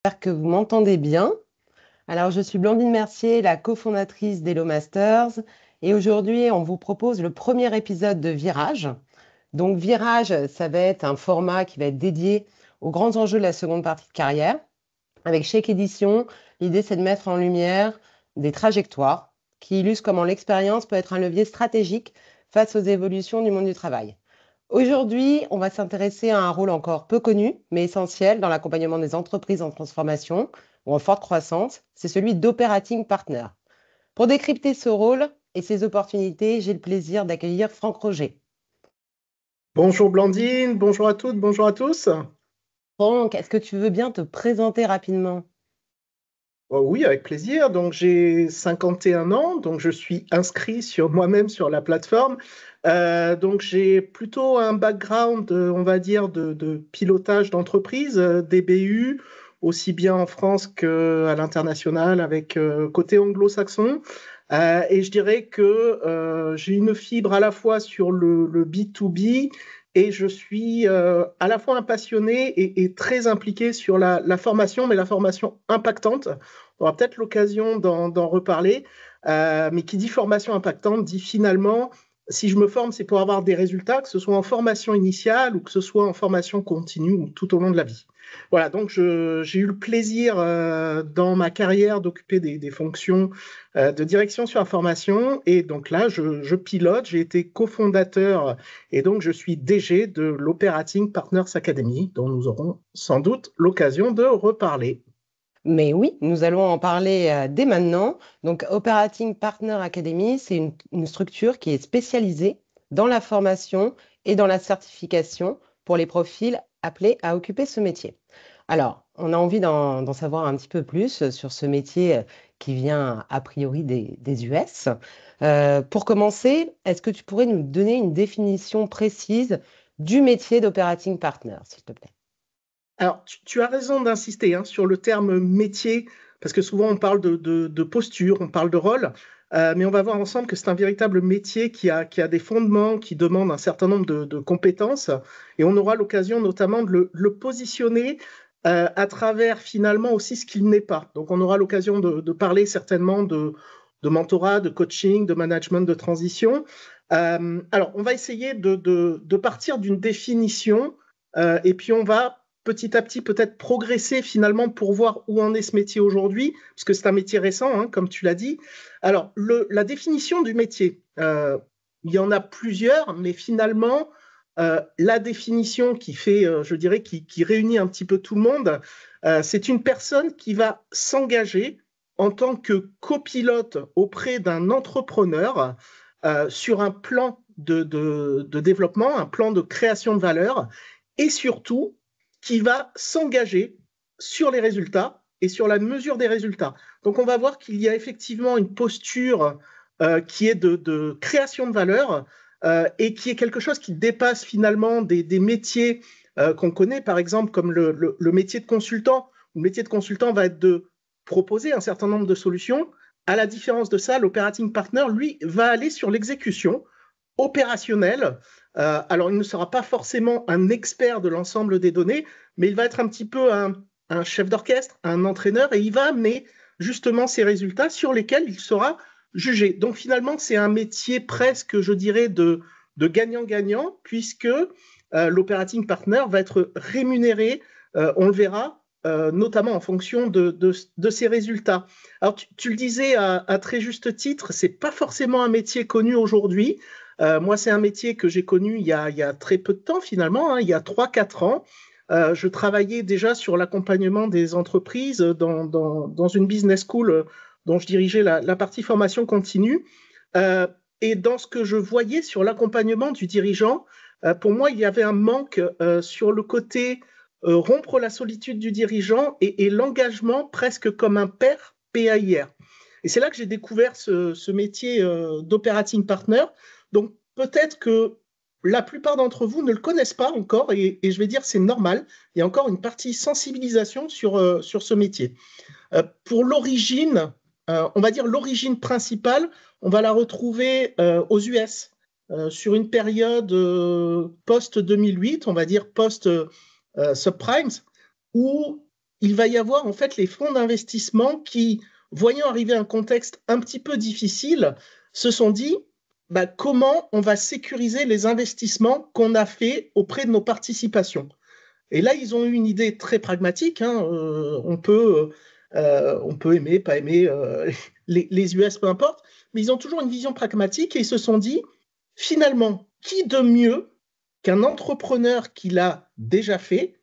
J'espère que vous m'entendez bien. Alors, je suis Blandine Mercier, la cofondatrice d'Hello Masters, et aujourd'hui, on vous propose le premier épisode de Virage. Donc, Virage, ça va être un format qui va être dédié aux grands enjeux de la seconde partie de carrière. Avec chaque édition, l'idée, c'est de mettre en lumière des trajectoires qui illustrent comment l'expérience peut être un levier stratégique face aux évolutions du monde du travail. Aujourd'hui, on va s'intéresser à un rôle encore peu connu, mais essentiel dans l'accompagnement des entreprises en transformation ou en forte croissance, c'est celui d'operating partner. Pour décrypter ce rôle et ses opportunités, j'ai le plaisir d'accueillir Franck Roger. Bonjour Blandine, bonjour à toutes, bonjour à tous. Franck, est-ce que tu veux bien te présenter rapidement? Oh oui, avec plaisir. Donc j'ai 51 ans, donc je suis inscrit sur moi-même sur la plateforme. Donc j'ai plutôt un background, on va dire, de pilotage d'entreprise, DBU, aussi bien en France qu'à l'international, avec côté anglo-saxon. Et je dirais que j'ai une fibre à la fois sur le B2B et je suis à la fois un passionné et très impliqué sur la formation, mais la formation impactante. On aura peut-être l'occasion d'en reparler, mais qui dit formation impactante dit finalement, si je me forme, c'est pour avoir des résultats, que ce soit en formation initiale ou que ce soit en formation continue ou tout au long de la vie. Voilà, donc j'ai eu le plaisir dans ma carrière d'occuper des fonctions de direction sur la formation et donc là, je pilote, j'ai été cofondateur et donc je suis DG de l'Operating Partners Academy, dont nous aurons sans doute l'occasion de reparler. Mais oui, nous allons en parler dès maintenant. Donc, Operating Partner Academy, c'est une structure qui est spécialisée dans la formation et dans la certification pour les profils appelés à occuper ce métier. Alors, on a envie d'en savoir un petit peu plus sur ce métier qui vient a priori des US. Pour commencer, est-ce que tu pourrais nous donner une définition précise du métier d'Operating Partner, s'il te plaît? Alors, tu as raison d'insister hein, sur le terme métier, parce que souvent on parle de posture, on parle de rôle, mais on va voir ensemble que c'est un véritable métier qui a des fondements, qui demande un certain nombre de compétences, et on aura l'occasion notamment de le positionner à travers finalement aussi ce qu'il n'est pas. Donc on aura l'occasion de parler certainement de mentorat, de coaching, de management de transition. Alors, on va essayer de partir d'une définition, et puis on va petit à petit peut-être progresser finalement pour voir où en est ce métier aujourd'hui, parce que c'est un métier récent, hein, comme tu l'as dit. Alors, la définition du métier, il y en a plusieurs, mais finalement, la définition qui fait, je dirais, qui réunit un petit peu tout le monde, c'est une personne qui va s'engager en tant que copilote auprès d'un entrepreneur sur un plan de développement, un plan de création de valeur, et surtout qui va s'engager sur les résultats et sur la mesure des résultats. Donc on va voir qu'il y a effectivement une posture qui est de création de valeur et qui est quelque chose qui dépasse finalement des métiers qu'on connaît, par exemple comme le métier de consultant. Le métier de consultant va être de proposer un certain nombre de solutions. À la différence de ça, l'operating partner, lui, va aller sur l'exécution opérationnelle. Alors, il ne sera pas forcément un expert de l'ensemble des données, mais il va être un petit peu un chef d'orchestre, un entraîneur, et il va amener justement ces résultats sur lesquels il sera jugé. Donc, finalement, c'est un métier presque, je dirais, de gagnant-gagnant, puisque l'operating partner va être rémunéré, on le verra, notamment en fonction de ses résultats. Alors, tu le disais à très juste titre, c'est pas forcément un métier connu aujourd'hui. Moi, c'est un métier que j'ai connu il y a très peu de temps finalement, hein, il y a 3 4 ans. Je travaillais déjà sur l'accompagnement des entreprises dans une business school dont je dirigeais la partie formation continue. Euh, et dans ce que je voyais sur l'accompagnement du dirigeant, pour moi, il y avait un manque sur le côté rompre la solitude du dirigeant et l'engagement presque comme un père PAIR. Et c'est là que j'ai découvert ce métier d'operating partner. Donc peut-être que la plupart d'entre vous ne le connaissent pas encore et je vais dire c'est normal. Il y a encore une partie sensibilisation sur ce métier. Pour l'origine, on va dire l'origine principale, on va la retrouver aux US sur une période post-2008, on va dire post-subprimes, où il va y avoir en fait les fonds d'investissement qui, voyant arriver un contexte un petit peu difficile, se sont dit comment on va sécuriser les investissements qu'on a faits auprès de nos participations. Et là, ils ont eu une idée très pragmatique. Hein, on peut aimer, pas aimer les US, peu importe, mais ils ont toujours une vision pragmatique et ils se sont dit, finalement, qui de mieux qu'un entrepreneur qui l'a déjà fait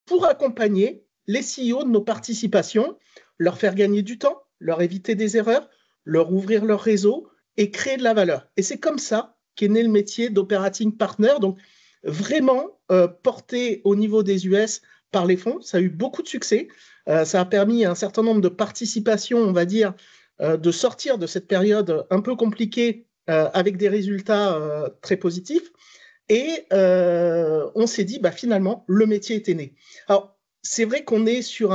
pour accompagner les CEO de nos participations, leur faire gagner du temps, leur éviter des erreurs, leur ouvrir leur réseau et créer de la valeur. Et c'est comme ça qu'est né le métier d'operating partner. Donc, vraiment porté au niveau des US par les fonds. Ça a eu beaucoup de succès. Ça a permis à un certain nombre de participations, on va dire, de sortir de cette période un peu compliquée avec des résultats très positifs. Et on s'est dit, finalement, le métier était né. Alors, c'est vrai qu'on est sur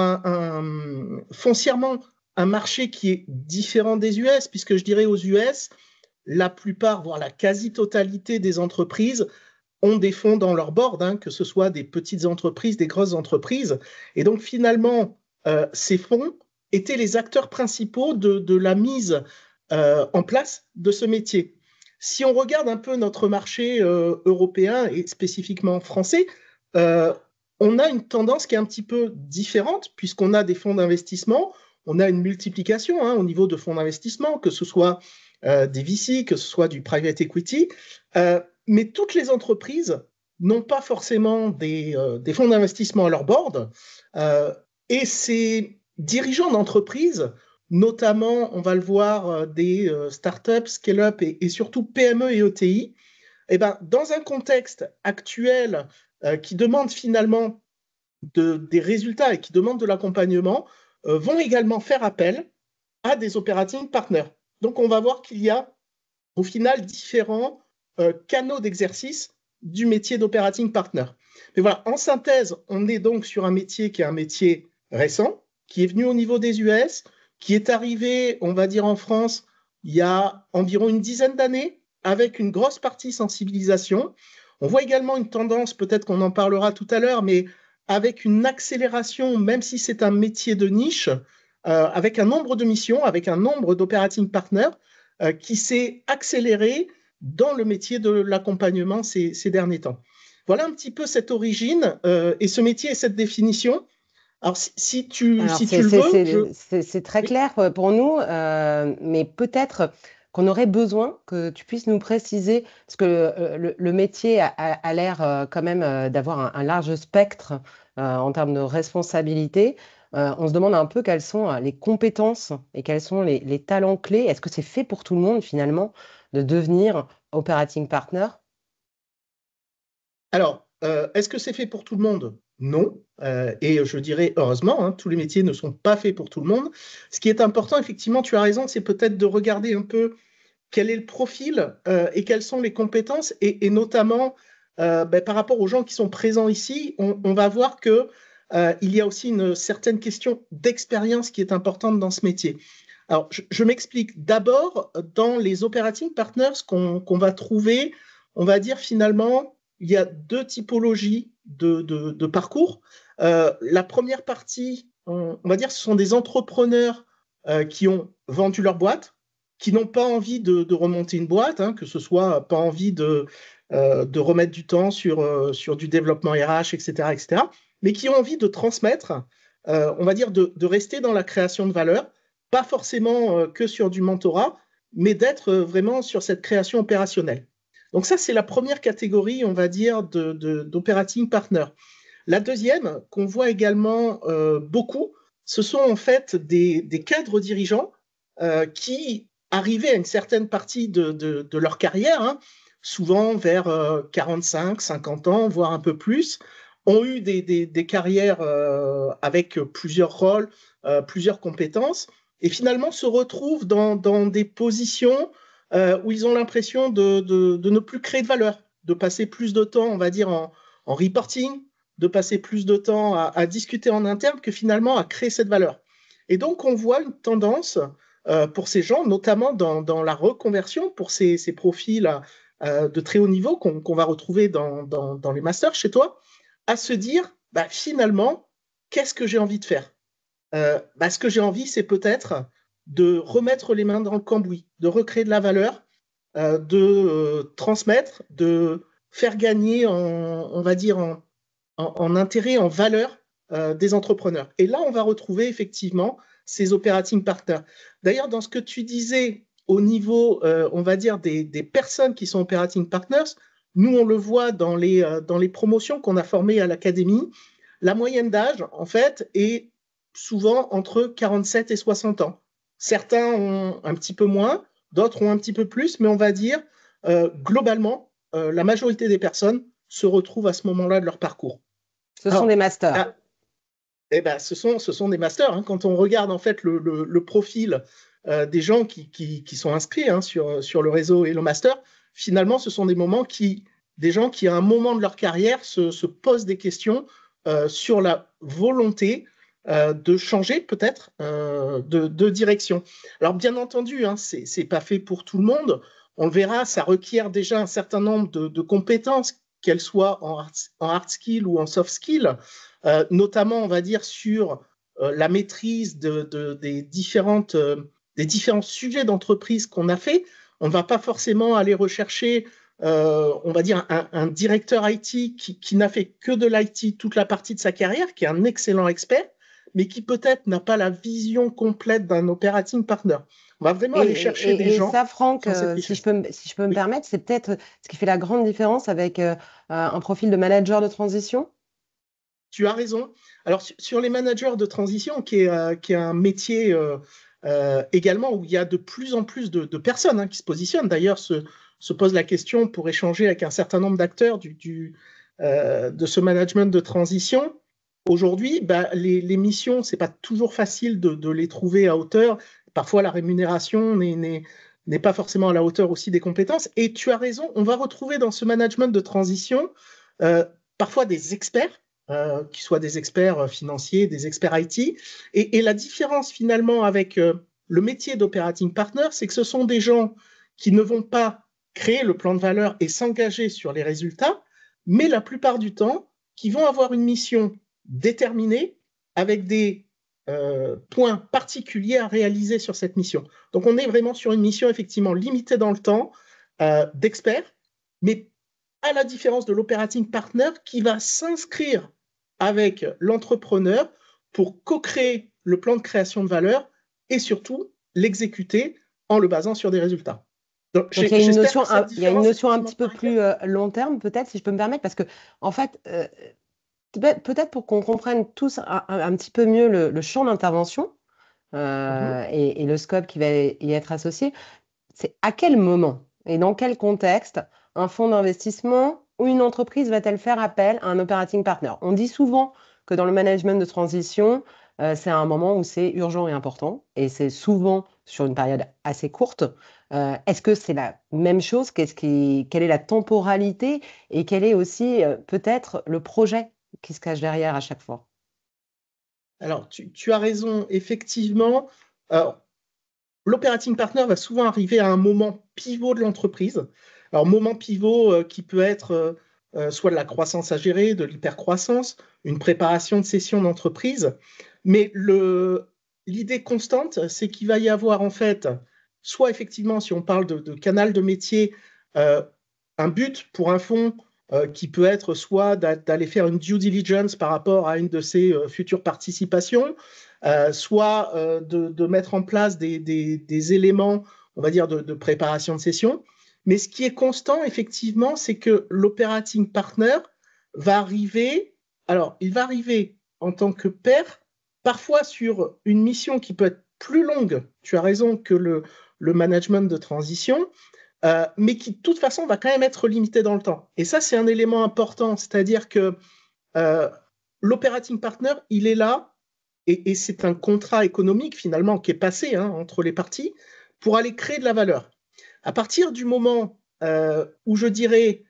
foncièrement un marché qui est différent des US, puisque je dirais aux US, la plupart, voire la quasi-totalité des entreprises ont des fonds dans leur board, hein, que ce soit des petites entreprises, des grosses entreprises. Et donc, finalement, ces fonds étaient les acteurs principaux de la mise en place de ce métier. Si on regarde un peu notre marché européen et spécifiquement français, on a une tendance qui est un petit peu différente puisqu'on a des fonds d'investissement, on a une multiplication au niveau de fonds d'investissement, que ce soit des VC, que ce soit du private equity, mais toutes les entreprises n'ont pas forcément des fonds d'investissement à leur board, et ces dirigeants d'entreprise, notamment, on va le voir, des startups, scale-up et surtout PME et ETI, dans un contexte actuel qui demande finalement des résultats et qui demande de l'accompagnement, vont également faire appel à des operating partners. Donc, on va voir qu'il y a au final différents canaux d'exercice du métier d'operating partner. Mais voilà, en synthèse, on est donc sur un métier qui est un métier récent, qui est venu au niveau des US, qui est arrivé, on va dire, en France il y a environ une dizaine d'années, avec une grosse partie sensibilisation. On voit également une tendance, peut-être qu'on en parlera tout à l'heure, mais avec une accélération, même si c'est un métier de niche, avec un nombre de missions, avec un nombre d'operating partners qui s'est accéléré dans le métier de l'accompagnement ces derniers temps. Voilà un petit peu cette origine et ce métier et cette définition. Alors, si tu le veux, c'est très oui. clair pour nous, mais peut-être qu'on aurait besoin que tu puisses nous préciser, parce que le métier a l'air quand même d'avoir un large spectre en termes de responsabilité. On se demande un peu quelles sont les compétences et quels sont les talents clés. Est-ce que c'est fait pour tout le monde finalement de devenir operating partner? Alors, est-ce que c'est fait pour tout le monde? Non. Et je dirais heureusement, hein, tous les métiers ne sont pas faits pour tout le monde. Ce qui est important, effectivement, tu as raison, c'est peut-être de regarder un peu quel est le profil et quelles sont les compétences, et notamment par rapport aux gens qui sont présents ici, on va voir que il y a aussi une certaine question d'expérience qui est importante dans ce métier. Alors, je m'explique. D'abord, dans les operating partners qu'on va trouver, on va dire finalement, il y a deux typologies de parcours. La première partie, on va dire, ce sont des entrepreneurs qui ont vendu leur boîte, qui n'ont pas envie de remonter une boîte, hein, que ce soit pas envie de remettre du temps sur du développement RH, etc., etc., mais qui ont envie de transmettre, on va dire, de rester dans la création de valeur, pas forcément que sur du mentorat, mais d'être vraiment sur cette création opérationnelle. Donc ça, c'est la première catégorie, on va dire, d'operating partner. La deuxième, qu'on voit également beaucoup, ce sont en fait des cadres dirigeants qui, arrivés à une certaine partie de leur carrière, hein, souvent vers 45, 50 ans, voire un peu plus, ont eu des carrières avec plusieurs rôles, plusieurs compétences, et finalement se retrouvent dans des positions où ils ont l'impression de ne plus créer de valeur, de passer plus de temps, on va dire, en reporting, de passer plus de temps à discuter en interne que finalement à créer cette valeur. Et donc, on voit une tendance pour ces gens, notamment dans la reconversion, pour ces profils de très haut niveau qu'on va retrouver dans les masters chez toi, à se dire, finalement, qu'est-ce que j'ai envie de faire? Ce que j'ai envie, c'est peut-être de remettre les mains dans le cambouis, de recréer de la valeur, de transmettre, de faire gagner, on va dire, en intérêt, en valeur des entrepreneurs. Et là, on va retrouver effectivement ces operating partners. D'ailleurs, dans ce que tu disais au niveau, on va dire, des personnes qui sont operating partners, nous, on le voit dans les promotions qu'on a formées à l'académie. La moyenne d'âge, en fait, est souvent entre 47 et 60 ans. Certains ont un petit peu moins, d'autres ont un petit peu plus, mais on va dire, globalement, la majorité des personnes se retrouvent à ce moment-là de leur parcours. Ce sont Alors, des masters. ce sont des masters. Hein. Quand on regarde en fait le profil des gens qui sont inscrits sur le réseau et le master, finalement, ce sont des gens qui, à un moment de leur carrière, se posent des questions sur la volonté de changer peut-être de direction. Alors, bien entendu, hein, c'est pas fait pour tout le monde. On le verra, ça requiert déjà un certain nombre de compétences, qu'elles soient en hard skill ou en soft skill. Notamment, on va dire, sur la maîtrise des différents sujets d'entreprise qu'on a fait. On ne va pas forcément aller rechercher, on va dire, un directeur IT qui n'a fait que de l'IT toute la partie de sa carrière, qui est un excellent expert, mais qui peut-être n'a pas la vision complète d'un operating partner. On va vraiment aller chercher des Et gens ça, Franck, qui ont cette si je richesse. peux, si je peux me Oui. permettre, c'est peut-être ce qui fait la grande différence avec un profil de manager de transition. Tu as raison. Alors, sur les managers de transition, qui est un métier également où il y a de plus en plus de personnes qui se positionnent, d'ailleurs, se pose la question pour échanger avec un certain nombre d'acteurs de ce management de transition. Aujourd'hui, les missions, c'est pas toujours facile de les trouver à hauteur. Parfois, la rémunération n'est pas forcément à la hauteur aussi des compétences. Et tu as raison, on va retrouver dans ce management de transition euh, parfois des experts qui soient des experts financiers, des experts IT. Et la différence finalement avec le métier d'operating partner, c'est que ce sont des gens qui ne vont pas créer le plan de valeur et s'engager sur les résultats, mais la plupart du temps, qui vont avoir une mission déterminée avec des points particuliers à réaliser sur cette mission. Donc on est vraiment sur une mission effectivement limitée dans le temps, d'experts, mais à la différence de l'operating partner qui va s'inscrire avec l'entrepreneur pour co-créer le plan de création de valeur et surtout l'exécuter en le basant sur des résultats. Donc, Donc, il y a une j'espère que notion, cette il y a une différence, notion un effectivement, petit peu paraît claire. plus long terme, peut-être, si je peux me permettre, parce que, en fait, peut-être pour qu'on comprenne tous un petit peu mieux le champ d'intervention Mhm. et le scope qui va y être associé, c'est à quel moment et dans quel contexte un fonds d'investissement ou une entreprise va-t-elle faire appel à un operating partner? On dit souvent que dans le management de transition, c'est un moment où c'est urgent et important, et c'est souvent sur une période assez courte. Est-ce que c'est la même chose? Quelle est la temporalité et quel est aussi peut-être le projet qui se cache derrière à chaque fois? Alors, tu as raison, effectivement. Alors, l'operating partner va souvent arriver à un moment pivot de l'entreprise. Alors, moment pivot qui peut être soit de la croissance à gérer, de l'hypercroissance, une préparation de session d'entreprise. Mais l'idée constante, c'est qu'il va y avoir en fait, soit effectivement, si on parle de canal de métier, euh, un but pour un fonds qui peut être soit d'aller faire une due diligence par rapport à une de ses futures participations, soit de mettre en place des éléments, on va dire, de préparation de session. Mais ce qui est constant, effectivement, c'est que l'operating partner va arriver, alors il va arriver en tant que pair, parfois sur une mission qui peut être plus longue, tu as raison, que le management de transition, mais qui de toute façon va quand même être limité dans le temps. Et ça, c'est un élément important, c'est-à-dire que euh, l'operating partner, il est là et c'est un contrat économique finalement qui est passé entre les parties pour aller créer de la valeur. À partir du moment où je dirais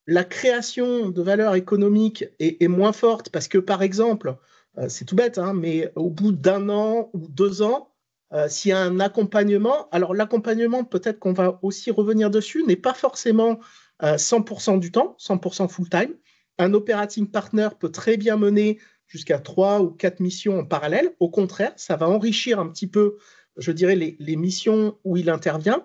la création de valeur économique est moins forte, parce que par exemple, c'est tout bête, mais au bout d'un an ou 2 ans, s'il y a un accompagnement, alors l'accompagnement, peut-être qu'on va aussi revenir dessus, n'est pas forcément 100% du temps, 100% full-time. Un operating partner peut très bien mener jusqu'à 3 ou 4 missions en parallèle. Au contraire, ça va enrichir un petit peu, je dirais, les missions où il intervient.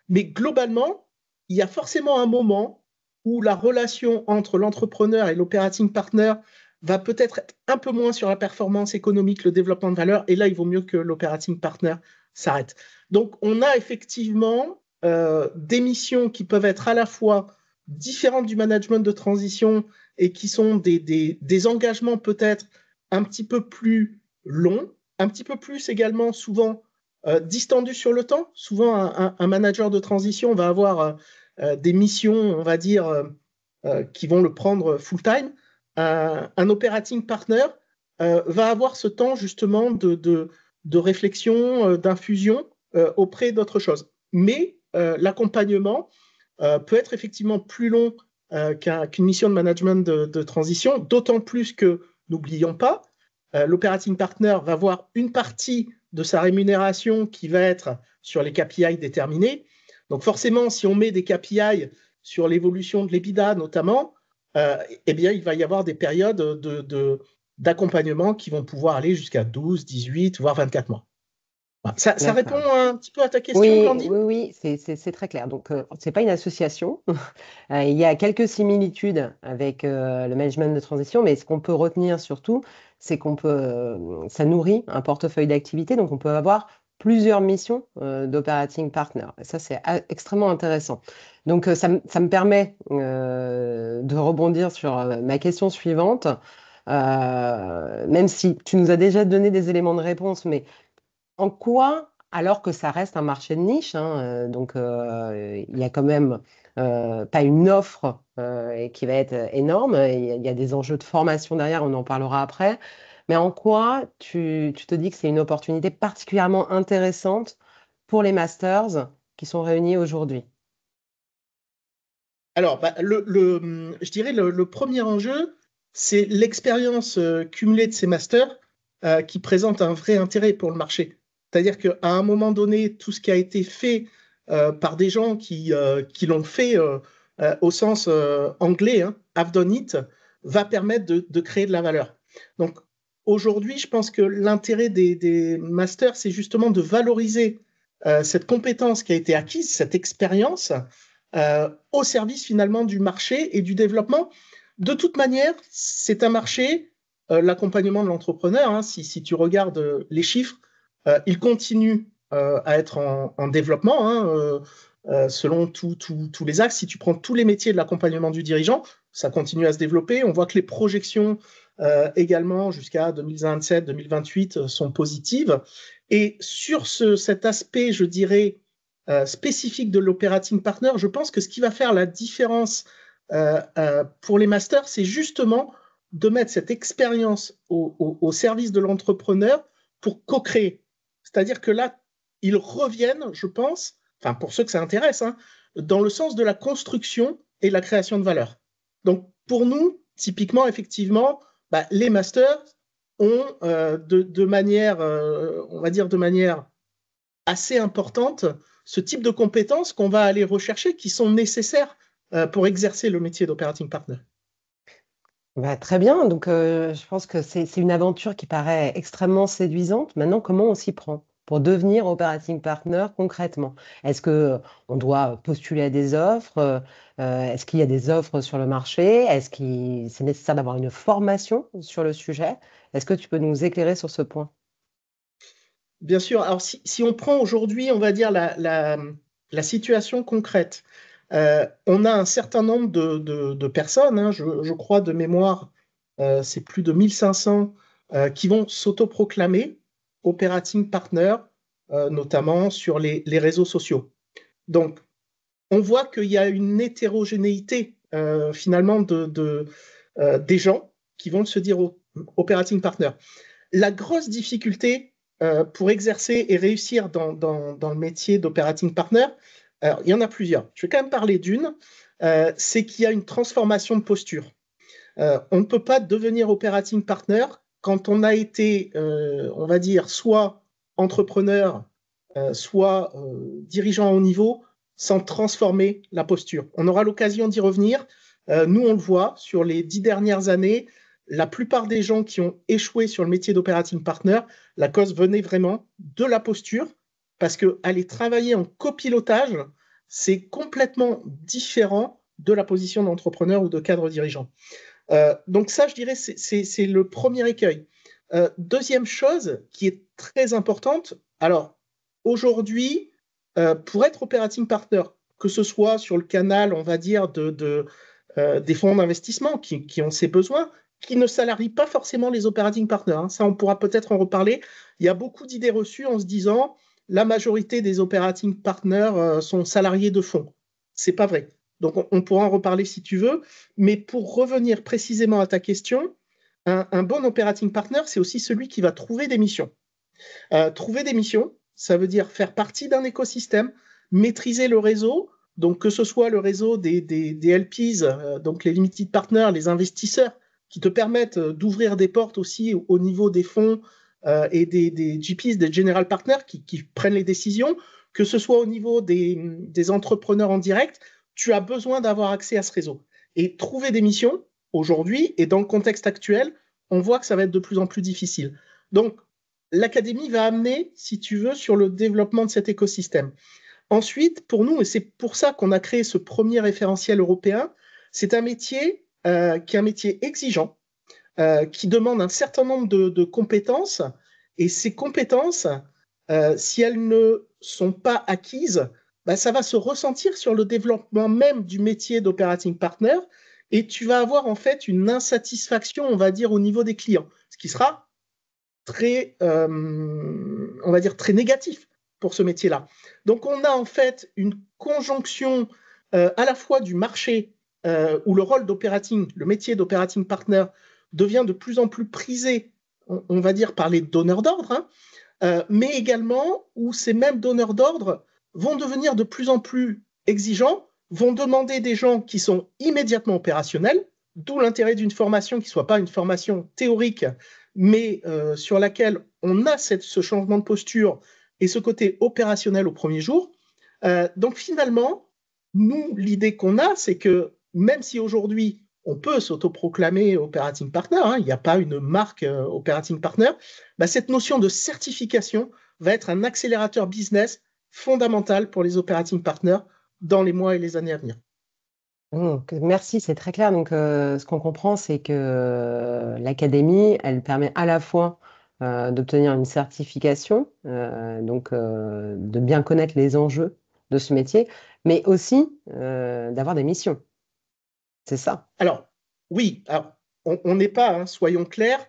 Mais globalement, il y a forcément un moment où la relation entre l'entrepreneur et l'operating partner va peut-être être un peu moins sur la performance économique, le développement de valeur, et là, il vaut mieux que l'operating partner s'arrête. Donc, on a effectivement des missions qui peuvent être à la fois différentes du management de transition et qui sont des engagements peut-être un petit peu plus longs, un petit peu plus également souvent distendus sur le temps. Souvent, un manager de transition va avoir des missions, on va dire, qui vont le prendre full-time. Un operating partner va avoir ce temps justement de réflexion, d'infusion auprès d'autres choses. Mais l'accompagnement peut être effectivement plus long qu'une mission de management de transition, d'autant plus que, n'oublions pas, l'operating partner va avoir une partie de sa rémunération qui va être sur les KPI déterminés. Donc forcément, si on met des KPI sur l'évolution de l'EBITDA notamment, eh bien, il va y avoir des périodes d'accompagnement qui vont pouvoir aller jusqu'à 12, 18, voire 24 mois. Ça répond D'accord. un petit peu à ta question, Oui, Blandine? oui, oui, c'est très clair. Donc, c'est pas une association. Il y a quelques similitudes avec le management de transition, mais ce qu'on peut retenir surtout, c'est ça nourrit un portefeuille d'activités, donc on peut avoir plusieurs missions d'operating partner. Et ça, c'est extrêmement intéressant. Donc, ça me permet de rebondir sur ma question suivante. Même si tu nous as déjà donné des éléments de réponse, mais en quoi, alors que ça reste un marché de niche, hein, donc il y a quand même pas une offre et qui va être énorme, il y a des enjeux de formation derrière, on en parlera après, mais en quoi tu te dis que c'est une opportunité particulièrement intéressante pour les masters qui sont réunis aujourd'hui? Alors, bah, je dirais le premier enjeu, c'est l'expérience cumulée de ces masters qui présente un vrai intérêt pour le marché. C'est-à-dire qu'à un moment donné, tout ce qui a été fait par des gens qui l'ont fait au sens anglais, hein, have done it, va permettre de créer de la valeur. Donc, aujourd'hui, je pense que l'intérêt des masters, c'est justement de valoriser cette compétence qui a été acquise, cette expérience au service finalement du marché et du développement. De toute manière, c'est un marché, l'accompagnement de l'entrepreneur, hein, si tu regardes les chiffres, il continue à être en développement, hein, selon tous les axes. Si tu prends tous les métiers de l'accompagnement du dirigeant, ça continue à se développer. On voit que les projections également jusqu'à 2027-2028 sont positives. Et sur cet aspect, je dirais, spécifique de l'operating partner, je pense que ce qui va faire la différence pour les masters, c'est justement de mettre cette expérience au service de l'entrepreneur pour co-créer. C'est-à-dire que là, ils reviennent, je pense, enfin pour ceux que ça intéresse, hein, dans le sens de la construction et de la création de valeur. Donc pour nous, typiquement, effectivement, bah, les masters ont de manière, on va dire de manière assez importante, ce type de compétences qu'on va aller rechercher qui sont nécessaires pour exercer le métier d'operating partner. Bah, très bien, donc je pense que c'est une aventure qui paraît extrêmement séduisante. Maintenant, comment on s'y prend pour devenir operating partner concrètement? Est-ce que on doit postuler à des offres? Est-ce qu'il y a des offres sur le marché? Est-ce que c'est nécessaire d'avoir une formation sur le sujet? Est-ce que tu peux nous éclairer sur ce point? Bien sûr, alors si on prend aujourd'hui, on va dire, la situation concrète, on a un certain nombre de personnes, hein, je crois de mémoire, c'est plus de 1500 qui vont s'autoproclamer operating partner, notamment sur les réseaux sociaux. Donc, on voit qu'il y a une hétérogénéité finalement des gens qui vont se dire operating partner. La grosse difficulté pour exercer et réussir dans le métier d'operating partner, alors, il y en a plusieurs. Je vais quand même parler d'une, c'est qu'il y a une transformation de posture. On ne peut pas devenir operating partner quand on a été, on va dire, soit entrepreneur, soit dirigeant à haut niveau, sans transformer la posture. On aura l'occasion d'y revenir. Nous, on le voit sur les 10 dernières années, la plupart des gens qui ont échoué sur le métier d'operating partner, la cause venait vraiment de la posture, parce qu'aller travailler en copilotage, c'est complètement différent de la position d'entrepreneur ou de cadre dirigeant. Donc ça, je dirais, c'est le premier écueil. Deuxième chose qui est très importante, alors aujourd'hui, pour être operating partner, que ce soit sur le canal, on va dire, des fonds d'investissement qui ont ces besoins, qui ne salarient pas forcément les operating partners. Hein. Ça, on pourra peut-être en reparler. Il y a beaucoup d'idées reçues en se disant la majorité des operating partners sont salariés de fonds. C'est pas vrai. Donc, on pourra en reparler si tu veux. Mais pour revenir précisément à ta question, un bon operating partner, c'est aussi celui qui va trouver des missions. Trouver des missions, ça veut dire faire partie d'un écosystème, maîtriser le réseau, donc que ce soit le réseau des LPs, donc les limited partners, les investisseurs, qui te permettent d'ouvrir des portes aussi au niveau des fonds et des GPs, des general partners qui prennent les décisions, que ce soit au niveau des entrepreneurs en direct, tu as besoin d'avoir accès à ce réseau. Et trouver des missions, aujourd'hui, et dans le contexte actuel, on voit que ça va être de plus en plus difficile. Donc, l'académie va amener, si tu veux, sur le développement de cet écosystème. Ensuite, pour nous, et c'est pour ça qu'on a créé ce premier référentiel européen, c'est un métier qui est un métier exigeant, qui demande un certain nombre de compétences, et ces compétences, si elles ne sont pas acquises, bah, ça va se ressentir sur le développement même du métier d'operating partner, et tu vas avoir en fait une insatisfaction, on va dire, au niveau des clients, ce qui sera très, on va dire, très négatif pour ce métier-là. Donc, on a en fait une conjonction à la fois du marché où le rôle d'operating, le métier d'operating partner devient de plus en plus prisé, on va dire, par les donneurs d'ordre, hein, mais également où ces mêmes donneurs d'ordre vont devenir de plus en plus exigeants, vont demander des gens qui sont immédiatement opérationnels, d'où l'intérêt d'une formation qui ne soit pas une formation théorique, mais sur laquelle on a ce changement de posture et ce côté opérationnel au premier jour. Donc finalement, nous, l'idée qu'on a, c'est que même si aujourd'hui, on peut s'autoproclamer operating partner, hein, il n'y a pas une marque operating partner, bah, cette notion de certification va être un accélérateur business fondamental pour les operating partners dans les mois et les années à venir. Merci, c'est très clair. Donc, ce qu'on comprend, c'est que l'académie, elle permet à la fois d'obtenir une certification, de bien connaître les enjeux de ce métier, mais aussi d'avoir des missions. C'est ça. Alors, oui, alors, on n'est pas, hein, soyons clairs,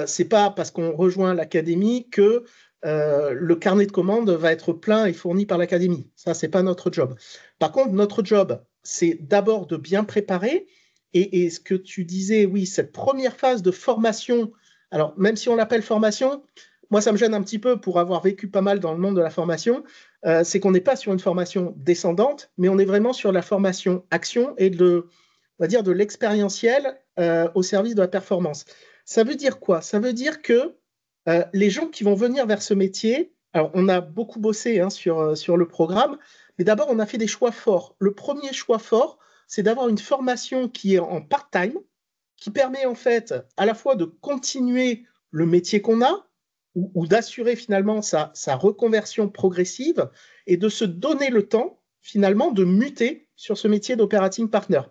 c'est pas parce qu'on rejoint l'académie que le carnet de commandes va être plein et fourni par l'académie. Ça, c'est pas notre job. Par contre, notre job, c'est d'abord de bien préparer. Et ce que tu disais, oui, cette première phase de formation, alors même si on l'appelle formation, moi, ça me gêne un petit peu pour avoir vécu pas mal dans le monde de la formation, c'est qu'on n'est pas sur une formation descendante, mais on est vraiment sur la formation action et on va dire, de l'expérientiel au service de la performance. Ça veut dire quoi? Ça veut dire que les gens qui vont venir vers ce métier, alors on a beaucoup bossé hein, sur le programme, mais d'abord on a fait des choix forts. Le premier choix fort, c'est d'avoir une formation qui est en part-time, qui permet en fait à la fois de continuer le métier qu'on a, ou d'assurer finalement sa reconversion progressive, et de se donner le temps finalement de muter sur ce métier d'operating partner.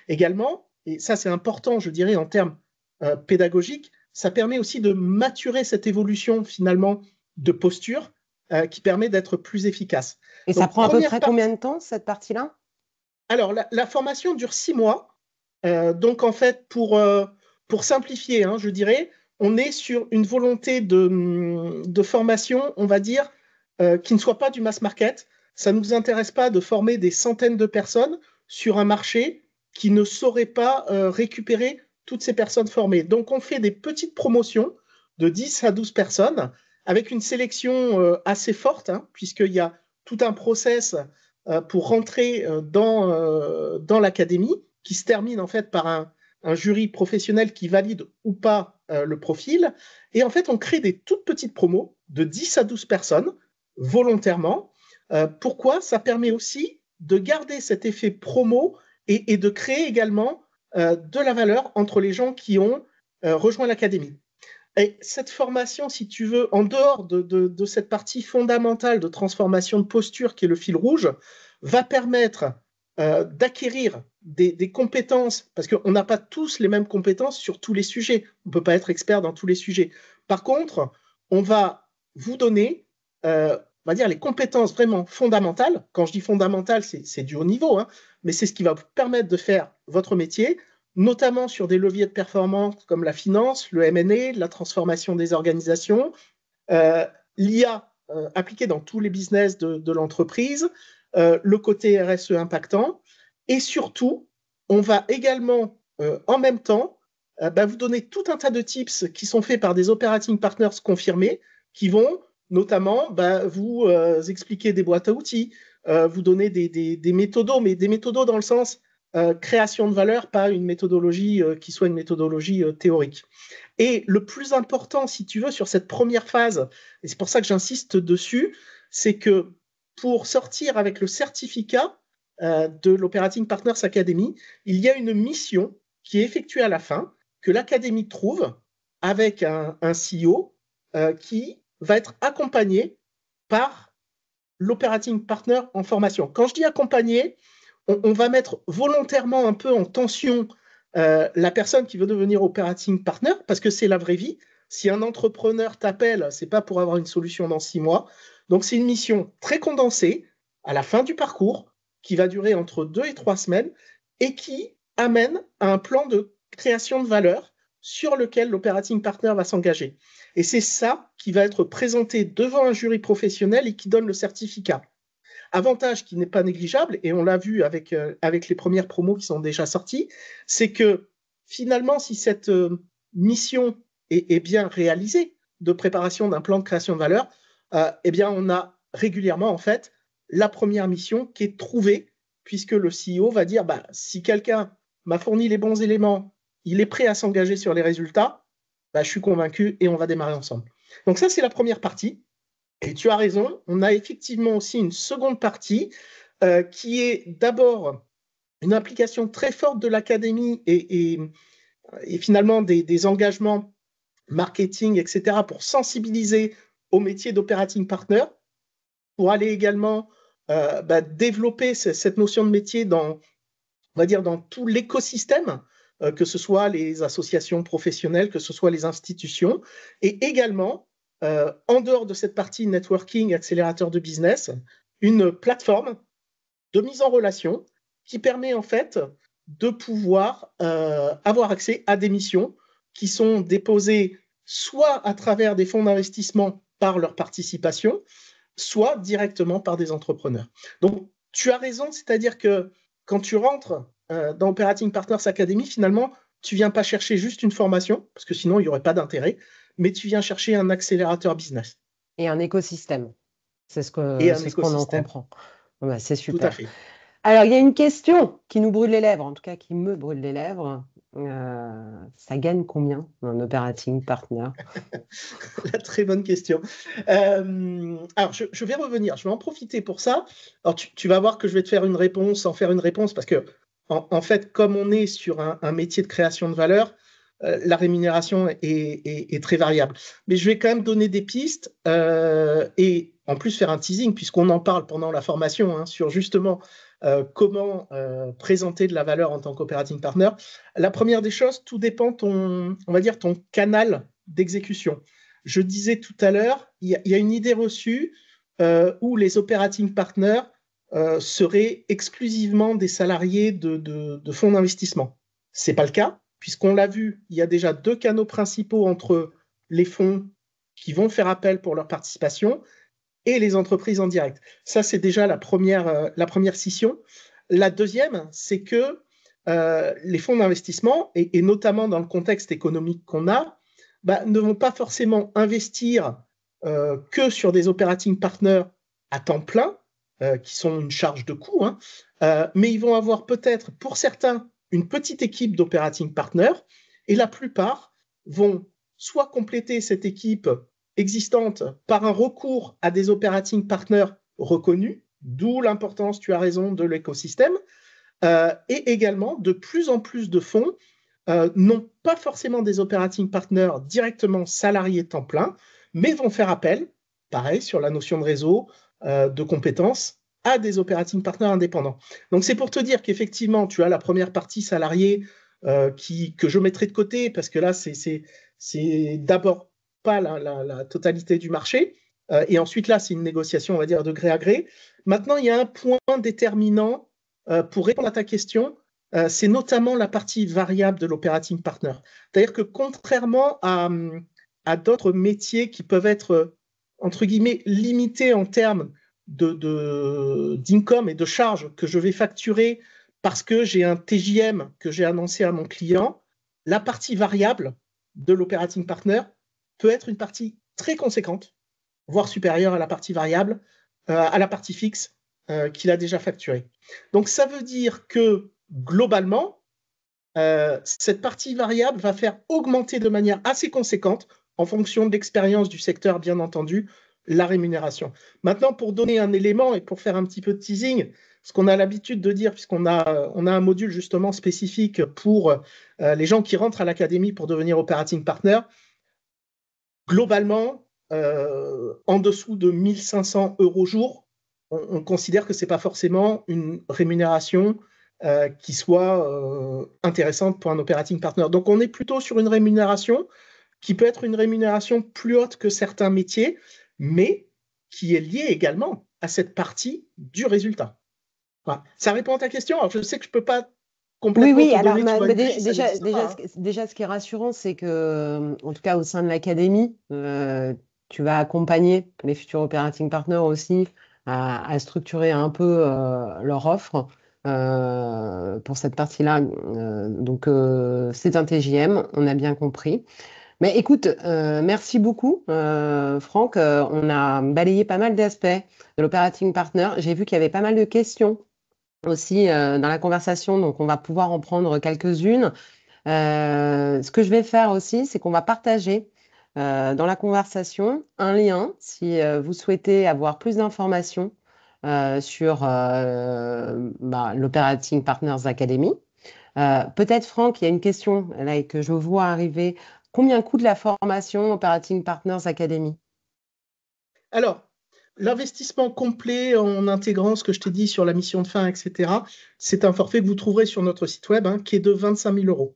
Également, et ça c'est important je dirais en termes pédagogiques, ça permet aussi de maturer cette évolution finalement de posture qui permet d'être plus efficace. Et ça Donc, prend à peu première près partie. combien de temps, cette partie-là? Alors, la formation dure 6 mois. Donc, en fait, pour simplifier, hein, je dirais, on est sur une volonté de formation, on va dire, qui ne soit pas du mass market. Ça ne nous intéresse pas de former des centaines de personnes sur un marché qui ne saurait pas récupérer toutes ces personnes formées. Donc, on fait des petites promotions de 10 à 12 personnes avec une sélection assez forte, hein, puisqu'il y a tout un process pour rentrer dans l'académie qui se termine en fait par un jury professionnel qui valide ou pas le profil. Et en fait, on crée des toutes petites promos de 10 à 12 personnes volontairement. Pourquoi? Ça permet aussi de garder cet effet promo et de créer également de la valeur entre les gens qui ont rejoins l'académie. Et cette formation, si tu veux, en dehors de cette partie fondamentale de transformation de posture qui est le fil rouge, va permettre d'acquérir des compétences, parce qu'on n'a pas tous les mêmes compétences sur tous les sujets. On ne peut pas être expert dans tous les sujets. Par contre, on va vous donner, on va dire, les compétences vraiment fondamentales. Quand je dis fondamentales, c'est du haut niveau, hein, mais c'est ce qui va vous permettre de faire votre métier, notamment sur des leviers de performance comme la finance, le M&A, la transformation des organisations, l'IA appliquée dans tous les business de l'entreprise, le côté RSE impactant, et surtout, on va également, en même temps, vous donner tout un tas de tips qui sont faits par des operating partners confirmés, qui vont notamment vous expliquer des boîtes à outils, vous donner des méthodos, mais des méthodos dans le sens création de valeur, pas une méthodologie qui soit une méthodologie théorique. Et le plus important, si tu veux, sur cette première phase, et c'est pour ça que j'insiste dessus, c'est que pour sortir avec le certificat de l'Operating Partners Academy, il y a une mission qui est effectuée à la fin, que l'académie trouve avec un CEO qui va être accompagné par l'Operating Partner en formation. Quand je dis accompagné, on va mettre volontairement un peu en tension la personne qui veut devenir operating partner, parce que c'est la vraie vie. Si un entrepreneur t'appelle, c'est pas pour avoir une solution dans 6 mois. Donc c'est une mission très condensée à la fin du parcours qui va durer entre 2 et 3 semaines et qui amène à un plan de création de valeur sur lequel l'operating partner va s'engager. Et c'est ça qui va être présenté devant un jury professionnel et qui donne le certificat. Avantage qui n'est pas négligeable, et on l'a vu avec les premières promos qui sont déjà sorties, c'est que finalement, si cette mission est bien réalisée de préparation d'un plan de création de valeur, eh bien, on a régulièrement, en fait, la première mission qui est trouvée, puisque le CEO va dire, si quelqu'un m'a fourni les bons éléments, il est prêt à s'engager sur les résultats, je suis convaincu et on va démarrer ensemble. Donc ça, c'est la première partie. Et tu as raison, on a effectivement aussi une seconde partie qui est d'abord une implication très forte de l'académie et finalement des engagements marketing, etc., pour sensibiliser au métier d'operating partner, pour aller également développer cette notion de métier dans, on va dire, dans tout l'écosystème, que ce soit les associations professionnelles, que ce soit les institutions, et également en dehors de cette partie networking, accélérateur de business, une plateforme de mise en relation qui permet en fait de pouvoir avoir accès à des missions qui sont déposées soit à travers des fonds d'investissement par leur participation, soit directement par des entrepreneurs. Donc, tu as raison, c'est-à-dire que quand tu rentres dans Operating Partners Academy, finalement, tu ne viens pas chercher juste une formation, parce que sinon, il n'y aurait pas d'intérêt, mais tu viens chercher un accélérateur business. Et un écosystème. C'est ce Et un ce qu'on en écosystème. comprend. C'est Tout à super. fait. Alors, il y a une question qui nous brûle les lèvres, en tout cas qui me brûle les lèvres. Ça gagne combien un operating partner? La très bonne question. Alors, je vais revenir, je vais en profiter pour ça. Alors, tu vas voir que je vais te faire une réponse sans faire une réponse, parce que, en fait, comme on est sur un métier de création de valeur, la rémunération est très variable. Mais je vais quand même donner des pistes et en plus faire un teasing, puisqu'on en parle pendant la formation, hein, sur justement comment présenter de la valeur en tant qu'operating partner. La première des choses, tout dépend on va dire, ton canal d'exécution. Je disais tout à l'heure, il y a une idée reçue où les operating partners seraient exclusivement des salariés de fonds d'investissement. Ce n'est pas le cas, puisqu'on l'a vu, il y a déjà 2 canaux principaux entre les fonds qui vont faire appel pour leur participation et les entreprises en direct. Ça, c'est déjà la première scission. La deuxième, c'est que les fonds d'investissement, et notamment dans le contexte économique qu'on a, ne vont pas forcément investir que sur des operating partners à temps plein, qui sont une charge de coût, hein, mais ils vont avoir peut-être, pour certains, une petite équipe d'operating partners, et la plupart vont soit compléter cette équipe existante par un recours à des operating partners reconnus, d'où l'importance, tu as raison, de l'écosystème, et également de plus en plus de fonds n'ont pas forcément des operating partners directement salariés temps plein, mais vont faire appel, pareil, sur la notion de réseau, de compétences, à des operating partners indépendants. Donc, c'est pour te dire qu'effectivement, tu as la première partie salariée que je mettrai de côté, parce que là, c'est d'abord pas la totalité du marché. Et ensuite, là, c'est une négociation, on va dire, de gré à gré. Maintenant, il y a un point déterminant pour répondre à ta question, c'est notamment la partie variable de l'operating partner. C'est-à-dire que contrairement à d'autres métiers qui peuvent être, entre guillemets, limités en termes d'income et de charges que je vais facturer parce que j'ai un TJM que j'ai annoncé à mon client, la partie variable de l'operating partner peut être une partie très conséquente, voire supérieure à la partie variable, à la partie fixe qu'il a déjà facturée. Donc ça veut dire que globalement, cette partie variable va faire augmenter de manière assez conséquente, en fonction de l'expérience du secteur, bien entendu, la rémunération. Maintenant, pour donner un élément et pour faire un petit peu de teasing, ce qu'on a l'habitude de dire, puisqu'on a un module justement spécifique pour les gens qui rentrent à l'académie pour devenir operating partner, globalement, en dessous de 1500 € jour, on considère que ce n'est pas forcément une rémunération qui soit intéressante pour un operating partner. Donc, on est plutôt sur une rémunération qui peut être une rémunération plus haute que certains métiers, mais qui est liée également à cette partie du résultat. Voilà. Ça répond à ta question. Alors, je sais que je ne peux pas Oui, complètement oui, te alors donner, tu vois, une grille, ça déjà, n'existe pas, hein. ce qui est rassurant, c'est que, en tout cas au sein de l'académie, tu vas accompagner les futurs operating partners aussi à structurer un peu leur offre pour cette partie-là. C'est un TJM, on a bien compris. Mais écoute, merci beaucoup, Franck. On a balayé pas mal d'aspects de l'operating partner. J'ai vu qu'il y avait pas mal de questions aussi dans la conversation, donc on va pouvoir en prendre quelques-unes. Ce que je vais faire aussi, c'est qu'on va partager dans la conversation un lien si vous souhaitez avoir plus d'informations sur l'Operating Partners Academy. Peut-être, Franck, il y a une question là et que je vois arriver. Combien coûte la formation Operating Partners Academy? Alors, l'investissement complet en intégrant ce que je t'ai dit sur la mission de fin, etc., c'est un forfait que vous trouverez sur notre site web qui est de 25 000 €.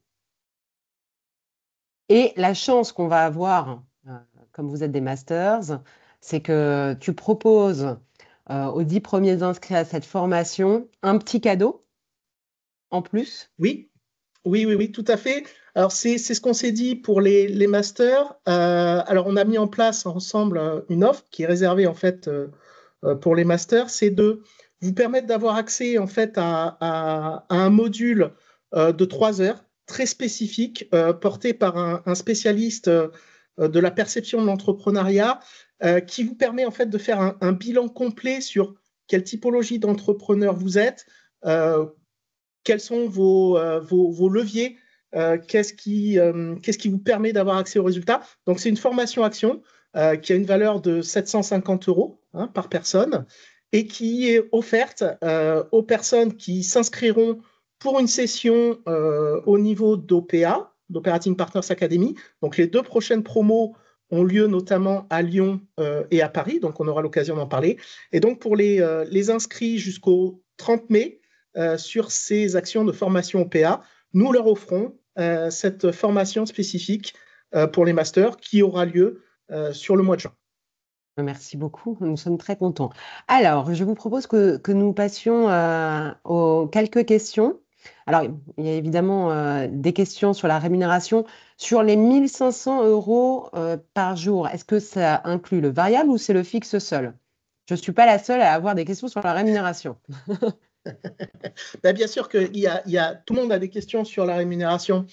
Et la chance qu'on va avoir, comme vous êtes des masters, c'est que tu proposes aux 10 premiers inscrits à cette formation un petit cadeau en plus. Oui, oui, tout à fait. Alors, c'est ce qu'on s'est dit pour les masters. Alors, on a mis en place ensemble une offre qui est réservée en fait pour les masters, c'est de vous permettre d'avoir accès en fait à un module de 3 heures très spécifique porté par un spécialiste de la perception de l'entrepreneuriat qui vous permet en fait de faire un bilan complet sur quelle typologie d'entrepreneur vous êtes, euh, quels sont vos leviers, qu'est-ce qui vous permet d'avoir accès aux résultats. Donc, c'est une formation action qui a une valeur de 750 € par personne et qui est offerte aux personnes qui s'inscriront pour une session au niveau d'OPA, d'Operating Partners Academy. Donc, les 2 prochaines promos ont lieu notamment à Lyon et à Paris, donc on aura l'occasion d'en parler. Et donc, pour les inscrits jusqu'au 30 mai, sur ces actions de formation OPA, nous leur offrons cette formation spécifique pour les masters qui aura lieu sur le mois de juin. Merci beaucoup, nous sommes très contents. Alors, je vous propose que nous passions aux quelques questions. Alors, il y a évidemment des questions sur la rémunération. Sur les 1500 € par jour, est-ce que ça inclut le variable ou c'est le fixe seul? Je ne suis pas la seule à avoir des questions sur la rémunération. Ben, bien sûr que tout le monde a des questions sur la rémunération.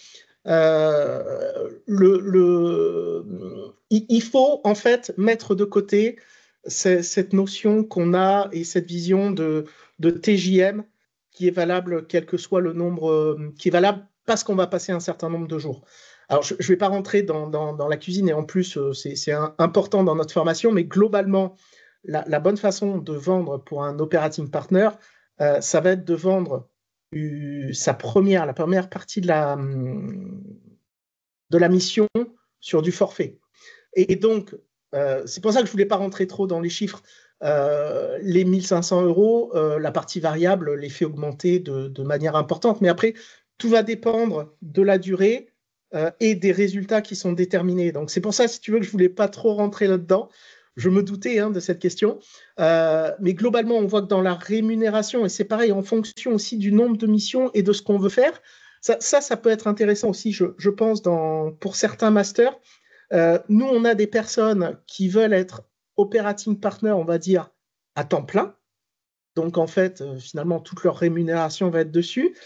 Il faut en fait mettre de côté cette notion qu'on a et cette vision de TJM qui est valable quel que soit le nombre, qui est valable parce qu'on va passer un certain nombre de jours. Alors, je ne vais pas rentrer dans la cuisine et en plus, c'est important dans notre formation, mais globalement, la bonne façon de vendre pour un operating partner, ça va être de vendre la première partie de la mission sur du forfait. Et donc, c'est pour ça que je ne voulais pas rentrer trop dans les chiffres. Les 1500 euros, la partie variable les fait augmenter de manière importante. Mais après, tout va dépendre de la durée et des résultats qui sont déterminés. Donc, c'est pour ça, si tu veux, que je ne voulais pas trop rentrer là-dedans. Je me doutais de cette question. Mais globalement, on voit que dans la rémunération, et c'est pareil, en fonction aussi du nombre de missions et de ce qu'on veut faire, ça peut être intéressant aussi, je pense, pour certains masters. Nous, on a des personnes qui veulent être operating partner, on va dire, à temps plein. Donc, en fait, finalement, toute leur rémunération va être dessus.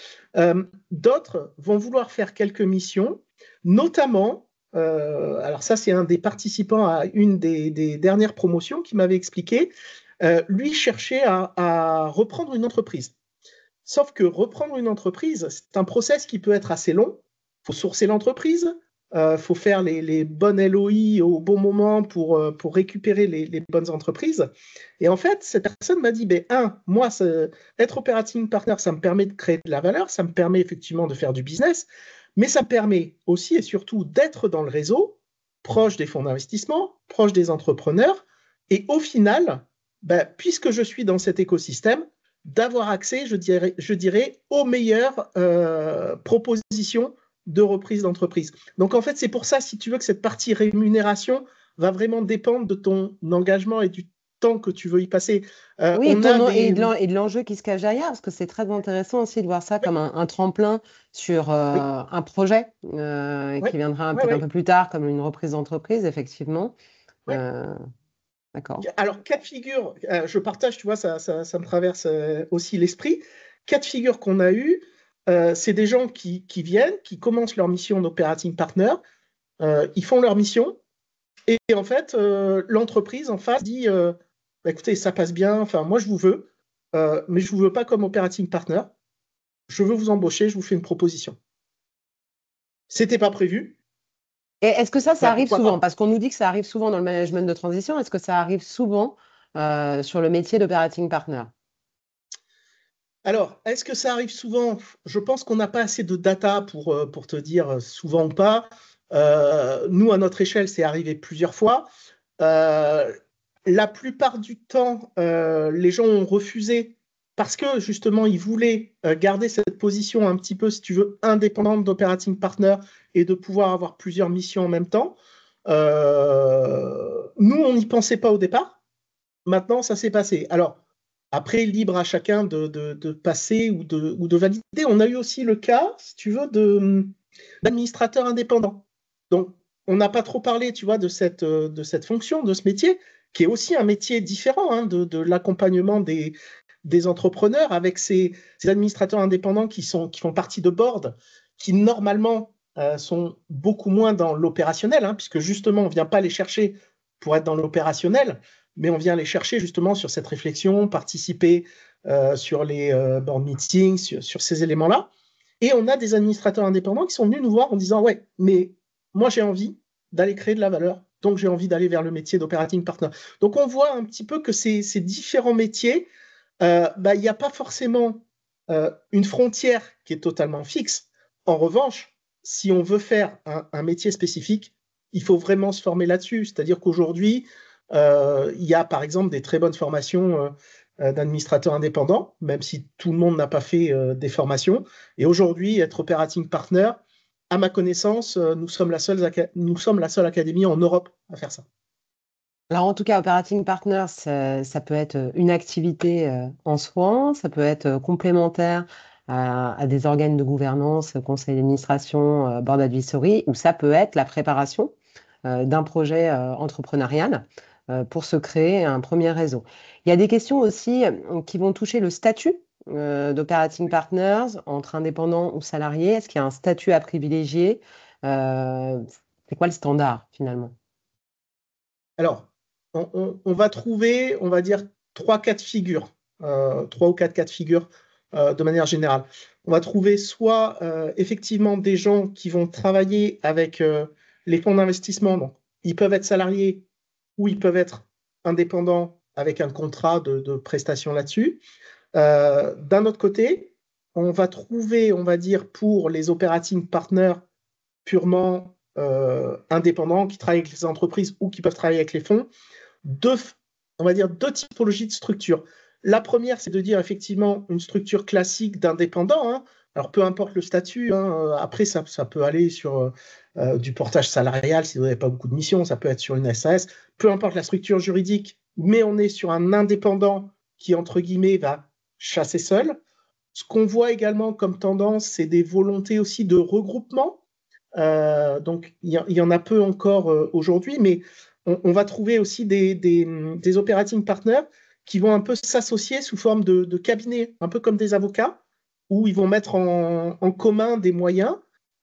D'autres vont vouloir faire quelques missions, notamment, alors ça, c'est un des participants à une des dernières promotions qui m'avait expliqué, lui cherchait à reprendre une entreprise. Sauf que reprendre une entreprise, c'est un process qui peut être assez long. Il faut sourcer l'entreprise, faut faire les bonnes LOI au bon moment pour récupérer les bonnes entreprises. Et en fait, cette personne m'a dit, moi, être operating partner, ça me permet de créer de la valeur, ça me permet effectivement de faire du business, mais ça me permet aussi et surtout d'être dans le réseau, proche des fonds d'investissement, proche des entrepreneurs. Et au final, puisque je suis dans cet écosystème, d'avoir accès, je dirais aux meilleures propositions de reprise d'entreprise. Donc en fait, c'est pour ça, si tu veux, que cette partie rémunération va vraiment dépendre de ton engagement et du temps que tu veux y passer. Oui, On a des... et de l'enjeu qui se cache derrière, parce que c'est très intéressant aussi de voir ça comme un tremplin sur Oui, un projet oui, qui viendra oui, peut-être un oui. peu plus tard, comme une reprise d'entreprise, effectivement. Oui. Euh, d'accord. Alors, cas de figure, je partage, tu vois, ça me traverse aussi l'esprit. Cas de figure qu'on a eu, c'est des gens qui viennent, qui commencent leur mission d'operating partner, ils font leur mission, et en fait, l'entreprise en face dit écoutez, ça passe bien, enfin, moi je vous veux, mais je ne vous veux pas comme operating partner, je veux vous embaucher, je vous fais une proposition. C'était pas prévu, Et est-ce que ça arrive pourquoi souvent? pas? Parce qu'on nous dit que ça arrive souvent dans le management de transition. Est-ce que ça arrive souvent sur le métier d'operating partner? Alors, est-ce que ça arrive souvent? Je pense qu'on n'a pas assez de data pour te dire souvent ou pas. Nous, à notre échelle, c'est arrivé plusieurs fois. Euh, la plupart du temps, les gens ont refusé parce que justement, ils voulaient garder cette position un petit peu, si tu veux, indépendante d'operating partner et de pouvoir avoir plusieurs missions en même temps. Nous, on n'y pensait pas au départ. Maintenant, ça s'est passé. Alors, après, libre à chacun de passer ou de valider. On a eu aussi le cas, si tu veux, d'administrateur indépendant. Donc, on n'a pas trop parlé, tu vois, de cette fonction, de ce métier, qui est aussi un métier différent de l'accompagnement des entrepreneurs avec ces administrateurs indépendants qui font partie de board, qui normalement sont beaucoup moins dans l'opérationnel, puisque justement, on ne vient pas les chercher pour être dans l'opérationnel, mais on vient les chercher justement sur cette réflexion, participer sur les board meetings, sur ces éléments-là. Et on a des administrateurs indépendants qui sont venus nous voir en disant ouais, mais moi j'ai envie d'aller créer de la valeur, donc j'ai envie d'aller vers le métier d'operating partner. Donc on voit un petit peu que ces différents métiers, il n'y a pas forcément une frontière qui est totalement fixe. En revanche, si on veut faire un métier spécifique, il faut vraiment se former là-dessus. C'est-à-dire qu'aujourd'hui, il y a par exemple des très bonnes formations d'administrateurs indépendants, même si tout le monde n'a pas fait des formations. Et aujourd'hui, être operating partner, à ma connaissance, nous sommes la seule académie en Europe à faire ça. Alors, en tout cas, Operating Partner, ça peut être une activité en soi, ça peut être complémentaire à des organes de gouvernance, conseil d'administration, board advisory, ou ça peut être la préparation d'un projet entrepreneurial pour se créer un premier réseau. Il y a des questions aussi qui vont toucher le statut d'Operating Partners entre indépendants ou salariés. Est-ce qu'il y a un statut à privilégier? Euh, c'est quoi le standard finalement? Alors, on va trouver, on va dire, trois cas de figure, trois ou quatre cas de figure de manière générale. On va trouver soit effectivement des gens qui vont travailler avec les fonds d'investissement, donc ils peuvent être salariés ou ils peuvent être indépendants avec un contrat de prestation là-dessus. D'un autre côté, on va trouver, on va dire, pour les operating partners purement indépendants qui travaillent avec les entreprises ou qui peuvent travailler avec les fonds, on va dire deux typologies de structures. La première, c'est de dire effectivement une structure classique d'indépendant. Hein. Alors, peu importe le statut, hein, après, ça peut aller sur du portage salarial si vous n'avez pas beaucoup de missions, ça peut être sur une SAS, peu importe la structure juridique, mais on est sur un indépendant qui, entre guillemets, va chasser seul. Ce qu'on voit également comme tendance, c'est des volontés aussi de regroupement. Donc, il y en a peu encore aujourd'hui, mais on va trouver aussi des operating partners qui vont un peu s'associer sous forme de cabinet, un peu comme des avocats, où ils vont mettre en commun des moyens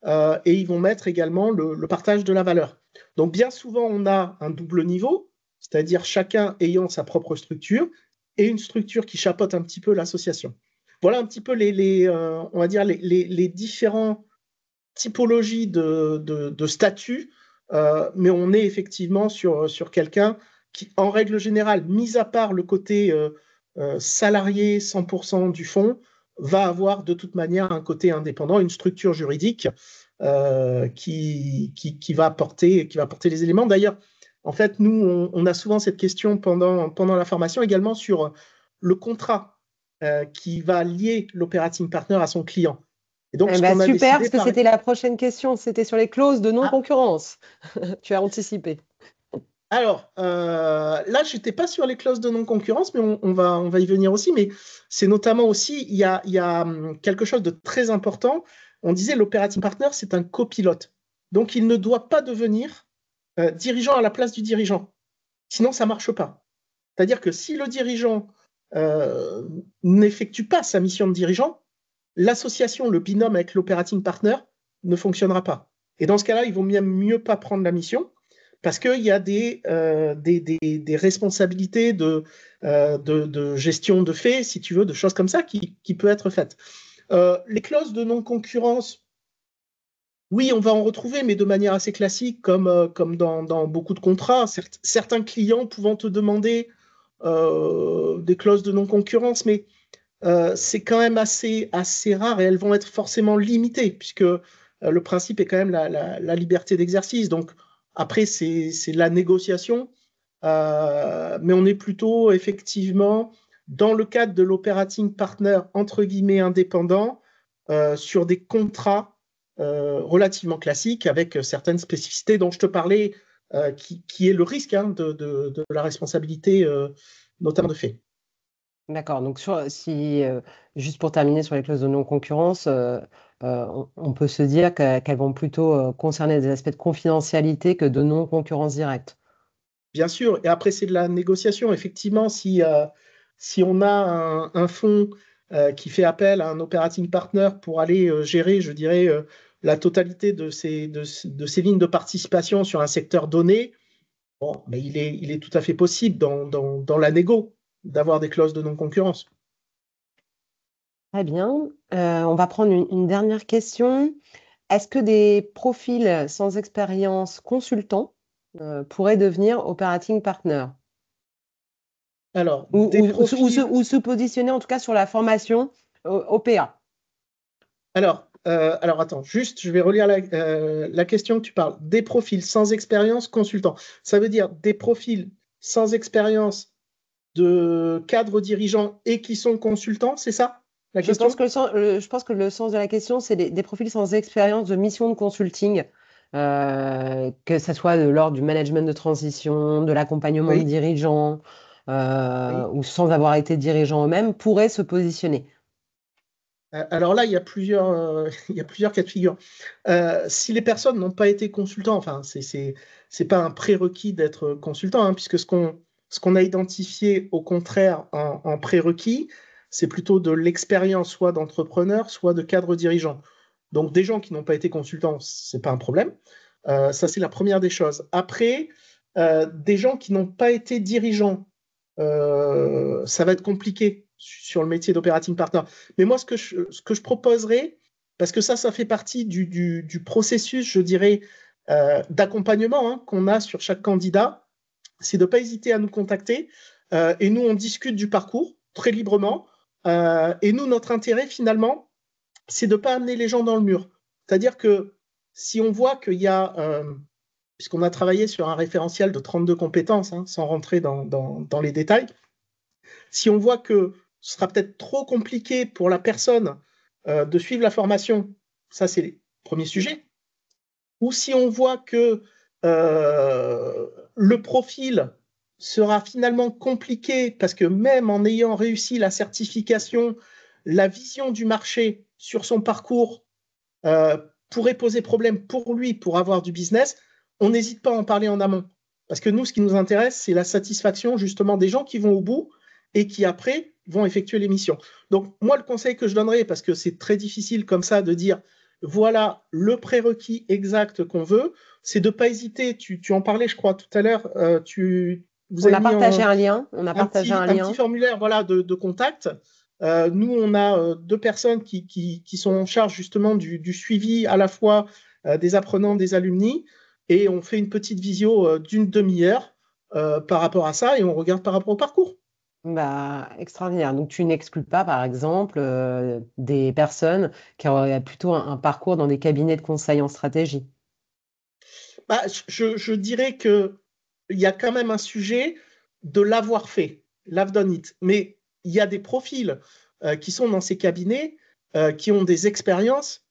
et ils vont mettre également le partage de la valeur. Donc, bien souvent, on a un double niveau, c'est-à-dire chacun ayant sa propre structure et une structure qui chapeaute un petit peu l'association. Voilà un petit peu on va dire les différents typologie de statut, mais on est effectivement sur quelqu'un qui, en règle générale, mis à part le côté salarié 100% du fonds, va avoir de toute manière un côté indépendant, une structure juridique qui va apporter les éléments. D'ailleurs, en fait, nous, on a souvent cette question pendant la formation également sur le contrat qui va lier l'operating partner à son client. Et donc, ce qu'on a Super, décidé parce que par... c'était la prochaine question. C'était sur les clauses de Ah, non-concurrence. Tu as anticipé. alors, là, je n'étais pas sur les clauses de non-concurrence, mais on va y venir aussi. Mais c'est notamment aussi, il y a quelque chose de très important. On disait l'operating partner, c'est un copilote. Donc, il ne doit pas devenir dirigeant à la place du dirigeant. Sinon, ça ne marche pas. C'est-à-dire que si le dirigeant n'effectue pas sa mission de dirigeant, l'association, le binôme avec l'operating partner ne fonctionnera pas. Et dans ce cas-là, il vaut mieux pas prendre la mission parce qu'il y a des responsabilités de gestion de faits, si tu veux, de choses comme ça qui peuvent être faites. Les clauses de non-concurrence, oui, on va en retrouver, mais de manière assez classique, comme dans beaucoup de contrats. Certains clients pouvant te demander des clauses de non-concurrence, mais c'est quand même assez rare et elles vont être forcément limitées, puisque le principe est quand même la liberté d'exercice. Donc, après, c'est la négociation, mais on est plutôt effectivement dans le cadre de l'operating partner, entre guillemets, indépendant, sur des contrats relativement classiques avec certaines spécificités dont je te parlais, qui est le risque hein, de la responsabilité, notamment de fait. D'accord. Donc, juste pour terminer sur les clauses de non-concurrence, on peut se dire qu'elles vont plutôt concerner des aspects de confidentialité que de non-concurrence directe. Bien sûr, et après c'est de la négociation. Effectivement, si on a un fonds qui fait appel à un operating partner pour aller gérer, je dirais, la totalité de ses lignes de participation sur un secteur donné, bon, mais il est tout à fait possible dans la négo d'avoir des clauses de non-concurrence. Très bien. On va prendre une dernière question. Est-ce que des profils sans expérience consultants pourraient devenir operating partner Alors, des profils. ou se positionner en tout cas sur la formation OPA? Alors attends, juste, je vais relire la question que tu parles. Des profils sans expérience consultant. Ça veut dire des profils sans expérience de cadres dirigeants et qui sont consultants, c'est ça la question? Je pense que le sens de la question, c'est des profils sans expérience de mission de consulting, que ce soit de l'ordre du management de transition, de l'accompagnement de Oui, dirigeants, oui. ou sans avoir été dirigeants eux-mêmes, pourraient se positionner. Alors là, il y a plusieurs cas de figure. Si les personnes n'ont pas été consultants, enfin, c'est pas un prérequis d'être consultant, hein, puisque ce qu'on a identifié au contraire en prérequis, c'est plutôt de l'expérience soit d'entrepreneur, soit de cadre dirigeant. Donc des gens qui n'ont pas été consultants, c'est pas un problème. Ça, c'est la première des choses. Après, des gens qui n'ont pas été dirigeants, ça va être compliqué sur le métier d'operating partner. Mais moi, ce que je proposerais, parce que ça fait partie du processus, je dirais, d'accompagnement hein, qu'on a sur chaque candidat, c'est de ne pas hésiter à nous contacter. Et nous, on discute du parcours très librement. Et nous, notre intérêt, finalement, c'est de ne pas amener les gens dans le mur. C'est-à-dire que si on voit qu'il y a, puisqu'on a travaillé sur un référentiel de 32 compétences, hein, sans rentrer dans les détails, si on voit que ce sera peut-être trop compliqué pour la personne de suivre la formation, ça c'est le premier sujet, ou si on voit que le profil sera finalement compliqué parce que même en ayant réussi la certification, la vision du marché sur son parcours pourrait poser problème pour lui pour avoir du business, on n'hésite pas à en parler en amont. Parce que nous, ce qui nous intéresse, c'est la satisfaction justement des gens qui vont au bout et qui après vont effectuer les missions. Donc moi, le conseil que je donnerais, parce que c'est très difficile comme ça de dire, voilà le prérequis exact qu'on veut, c'est de ne pas hésiter. Tu en parlais, je crois, tout à l'heure. Vous On avez a mis partagé un lien. On a partagé un un petit lien. formulaire voilà, de contact. Nous, on a deux personnes qui sont en charge justement du suivi à la fois des apprenants, des alumni, et on fait une petite visio d'une demi-heure par rapport à ça, et on regarde par rapport au parcours. Bah, extraordinaire. Donc, tu n'exclus pas, par exemple, des personnes qui auraient plutôt un parcours dans des cabinets de conseil en stratégie. Bah, je dirais qu'il y a quand même un sujet de l'avoir fait, l'ave done it. Mais il y a des profils qui sont dans ces cabinets, qui ont des expériences,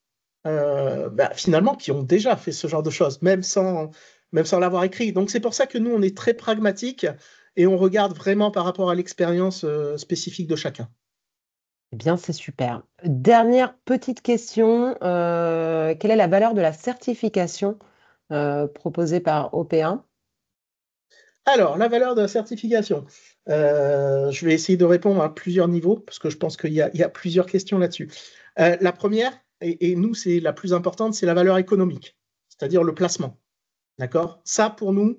finalement, qui ont déjà fait ce genre de choses, même sans l'avoir écrit. Donc c'est pour ça que nous, on est très pragmatique et on regarde vraiment par rapport à l'expérience spécifique de chacun. Eh bien, c'est super. Dernière petite question. Quelle est la valeur de la certification proposée par OP1? Alors, la valeur de la certification. Je vais essayer de répondre à plusieurs niveaux, parce que je pense qu'il y a plusieurs questions là-dessus. La première, et nous, c'est la plus importante, c'est la valeur économique, c'est-à-dire le placement. D'accord? Ça, pour nous,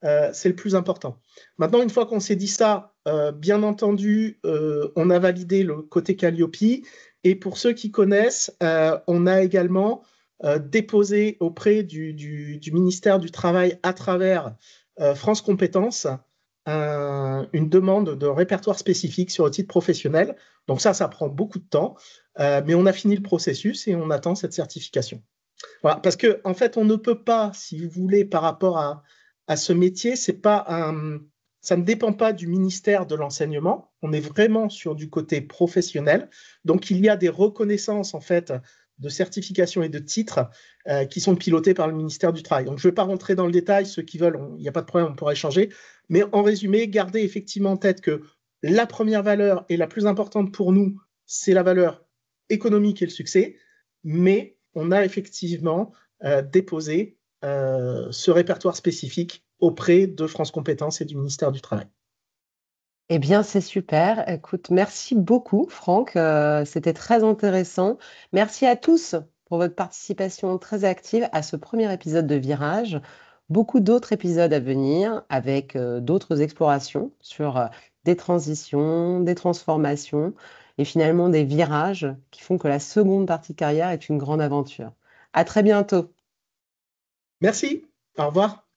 c'est le plus important. Maintenant, une fois qu'on s'est dit ça, bien entendu, on a validé le côté Calliope. Et pour ceux qui connaissent, on a également déposé auprès du ministère du Travail à travers France Compétences une demande de répertoire spécifique sur le titre professionnel. Donc ça prend beaucoup de temps, mais on a fini le processus et on attend cette certification. Voilà, parce que en fait, on ne peut pas, si vous voulez, par rapport à ce métier, ça ne dépend pas du ministère de l'enseignement. On est vraiment sur du côté professionnel. Donc, il y a des reconnaissances en fait de certifications et de titres qui sont pilotés par le ministère du Travail. Donc, je ne vais pas rentrer dans le détail. Ceux qui veulent, il n'y a pas de problème, on pourra échanger. Mais en résumé, gardez effectivement en tête que la première valeur et la plus importante pour nous, c'est la valeur économique et le succès. Mais on a effectivement déposé ce répertoire spécifique auprès de France Compétences et du ministère du Travail. Eh bien, c'est super. Écoute, merci beaucoup, Franck. C'était très intéressant. Merci à tous pour votre participation très active à ce premier épisode de Virage. Beaucoup d'autres épisodes à venir avec d'autres explorations sur des transitions, des transformations et finalement des virages qui font que la seconde partie de carrière est une grande aventure. À très bientôt. Merci, au revoir.